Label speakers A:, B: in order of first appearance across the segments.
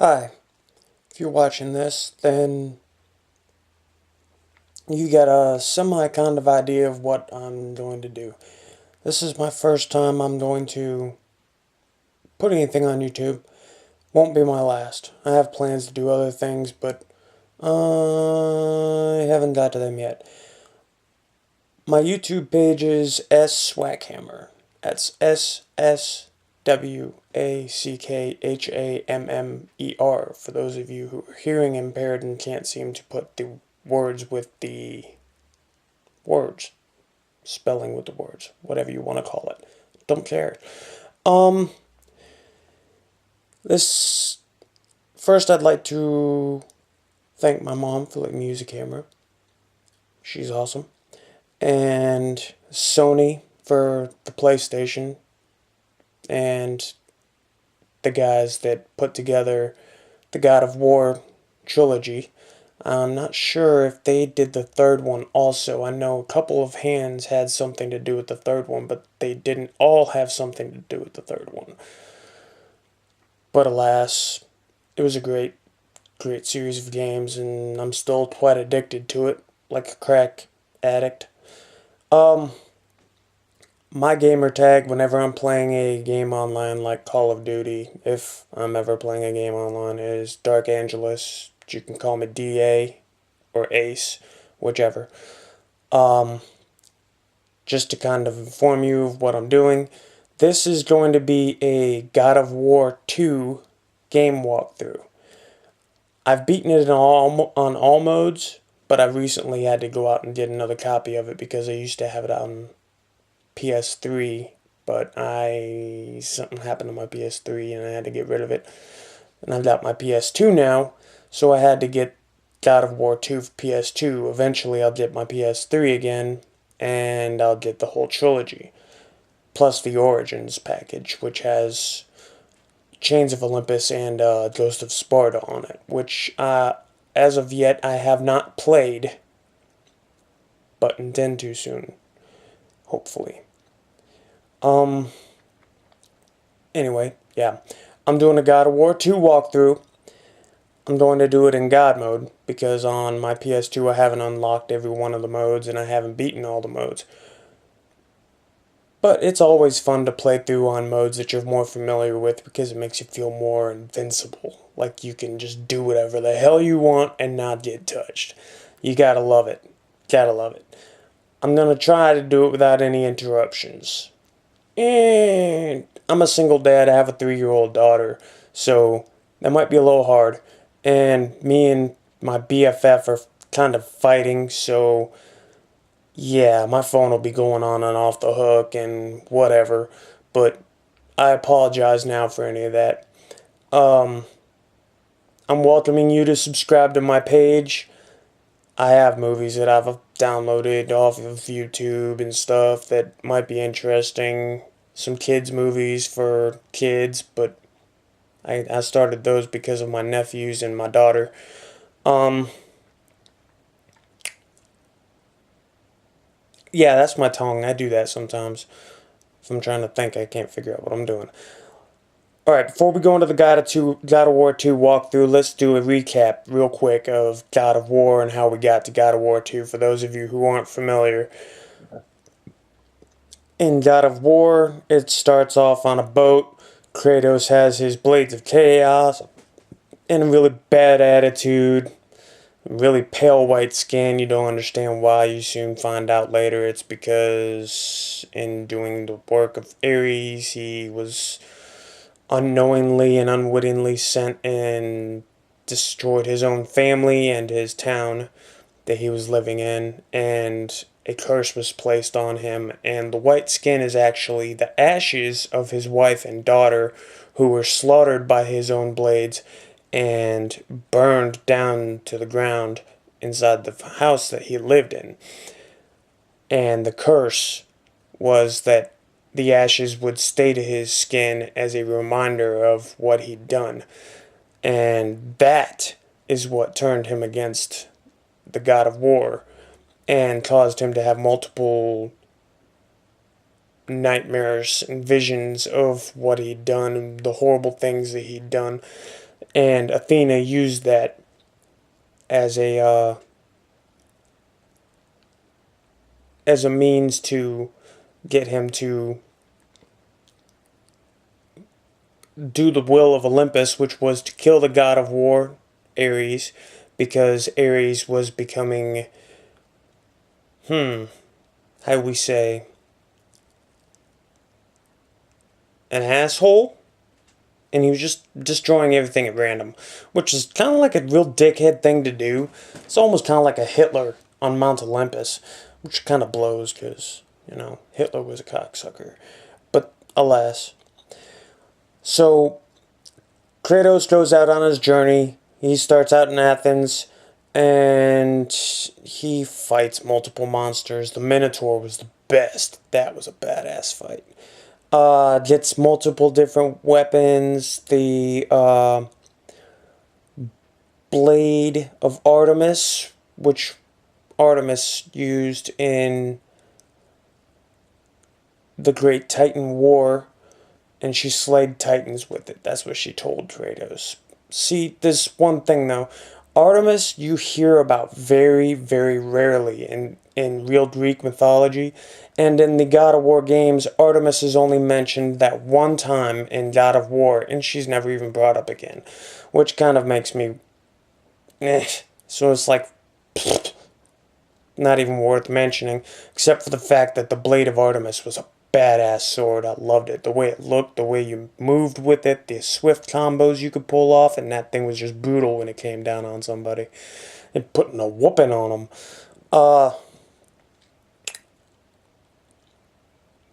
A: Hi, if you're watching this, then you get a semi kind of idea of what I'm going to do. This is my first time I'm going to put anything on YouTube. Won't be my last. I have plans to do other things, but I haven't got to them yet. My YouTube page is SSwackhammer. That's SSWACKHAMMER. For those of you who are hearing impaired and can't seem to put the words with the words, spelling with the words, whatever you want to call it. Don't care. Um, this first, I'd like to thank my mom for letting me use a camera. She's awesome. And Sony for the PlayStation, and the guys that put together the God of War trilogy. I'm not sure if they did the third one also. I know a couple of hands had something to do with the third one, but they didn't all have something to do with the third one. But alas, it was a great series of games, and I'm still quite addicted to it, like a crack addict. Um, my gamer tag whenever I'm playing a game online like Call of Duty, if I'm ever playing a game online, is Dark Angelus. You can call me DA or Ace, whichever. Um, just to kind of inform you of what I'm doing, this is going to be a God of War 2 game walkthrough. I've beaten it on all modes, but I recently had to go out and get another copy of it because I used to have it on PS3, but something happened to my PS3 and I had to get rid of it. And I've got my PS2 now, so I had to get God of War 2 for PS2. Eventually I'll get my PS3 again, and I'll get the whole trilogy. Plus the Origins package, which has Chains of Olympus and Ghost of Sparta on it, which as of yet I have not played, but intend to soon, hopefully. Um, anyway, yeah. I'm doing a God of War 2 walkthrough. I'm going to do it in God mode, because on my PS2 I haven't unlocked every one of the modes and I haven't beaten all the modes. But it's always fun to play through on modes that you're more familiar with because it makes you feel more invincible. Like you can just do whatever the hell you want and not get touched. You gotta love it. Gotta love it. I'm gonna try to do it without any interruptions. And I'm a single dad. I have a 3-year-old daughter, so that might be a little hard. And me and my BFF are kind of fighting, so yeah, my phone will be going on and off the hook and whatever. But I apologize now for any of that. Um, I'm welcoming you to subscribe to my page. I have movies that I've downloaded off of YouTube and stuff that might be interesting. Some kids' movies for kids, but I started those because of my nephews and my daughter. Um, yeah, that's my tongue. I do that sometimes. If I'm trying to think, I can't figure out what I'm doing. Alright, before we go into the God of War 2 walkthrough, let's do a recap real quick of God of War and how we got to God of War 2 for those of you who aren't familiar. In God of War, it starts off on a boat. Kratos has his blades of chaos and a really bad attitude, really pale white skin. You don't understand why. You soon find out later it's because in doing the work of Ares, he was unknowingly and unwittingly sent and destroyed his own family and his town that he was living in, and a curse was placed on him, and the white skin is actually the ashes of his wife and daughter who were slaughtered by his own blades and burned down to the ground inside the house that he lived in. And the curse was that the ashes would stay to his skin as a reminder of what he'd done. And that is what turned him against the God of War and caused him to have multiple nightmares and visions of what he'd done and the horrible things that he'd done. And Athena used that as a means to get him to do the will of Olympus, which was to kill the god of war, Ares, because Ares was becoming, how we say, an asshole, and he was just destroying everything at random, which is kind of like a real dickhead thing to do. It's almost kind of like a Hitler on Mount Olympus, which kind of blows because, Hitler was a cocksucker. But alas. So, Kratos goes out on his journey. He starts out in Athens, and he fights multiple monsters. The Minotaur was the best. That was a badass fight. Gets multiple different weapons. The blade of Artemis, which Artemis used in the Great Titan War, and she slayed Titans with it. That's what she told Kratos. See, there's one thing though. Artemis you hear about very, very rarely in real Greek mythology. And in the God of War games, Artemis is only mentioned that one time in God of War, and she's never even brought up again. Which kind of makes me... So it's like... not even worth mentioning, except for the fact that the Blade of Artemis was a badass sword. I loved it. The way it looked, the way you moved with it, the swift combos you could pull off, and that thing was just brutal when it came down on somebody. And putting a whooping on them.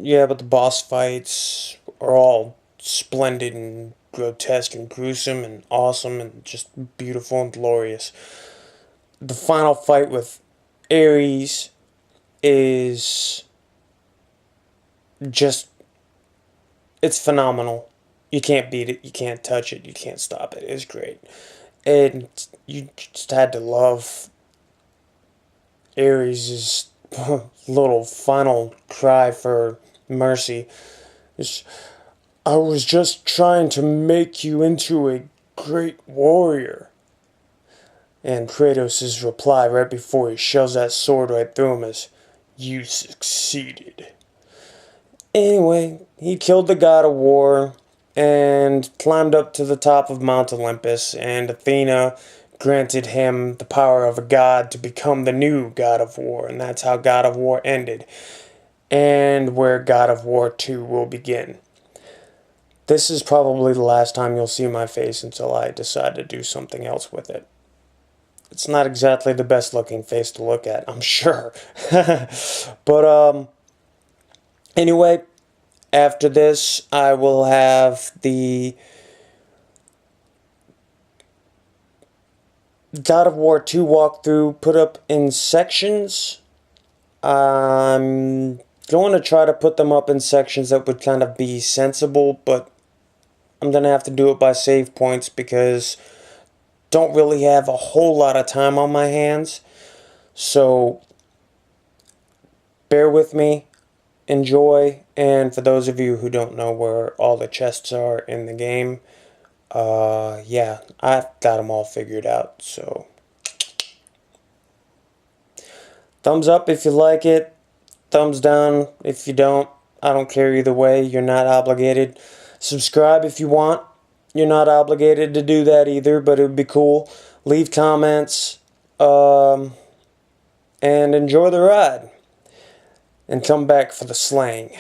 A: Yeah, but the boss fights are all splendid and grotesque and gruesome and awesome and just beautiful and glorious. The final fight with Ares is just, it's phenomenal. You can't beat it, you can't touch it, you can't stop it. It's great. And you just had to love Ares' little final cry for mercy. I was just trying to make you into a great warrior. And Kratos' reply right before he shoves that sword right through him is, "You succeeded." Anyway, he killed the god of war and climbed up to the top of Mount Olympus, and Athena granted him the power of a god to become the new god of war, and that's how God of War ended, and where God of War 2 will begin. This is probably the last time you'll see my face until I decide to do something else with it. It's not exactly the best looking face to look at, I'm sure. But, anyway, after this, I will have the God of War 2 walkthrough put up in sections. I'm going to try to put them up in sections that would kind of be sensible, but I'm going to have to do it by save points because don't really have a whole lot of time on my hands. So, bear with me. Enjoy, and for those of you who don't know where all the chests are in the game, yeah, I've got them all figured out, so thumbs up if you like it, thumbs down if you don't. I don't care either way. You're not obligated. Subscribe if you want. You're not obligated to do that either, but it would be cool. Leave comments, and enjoy the ride. And come back for the slaying.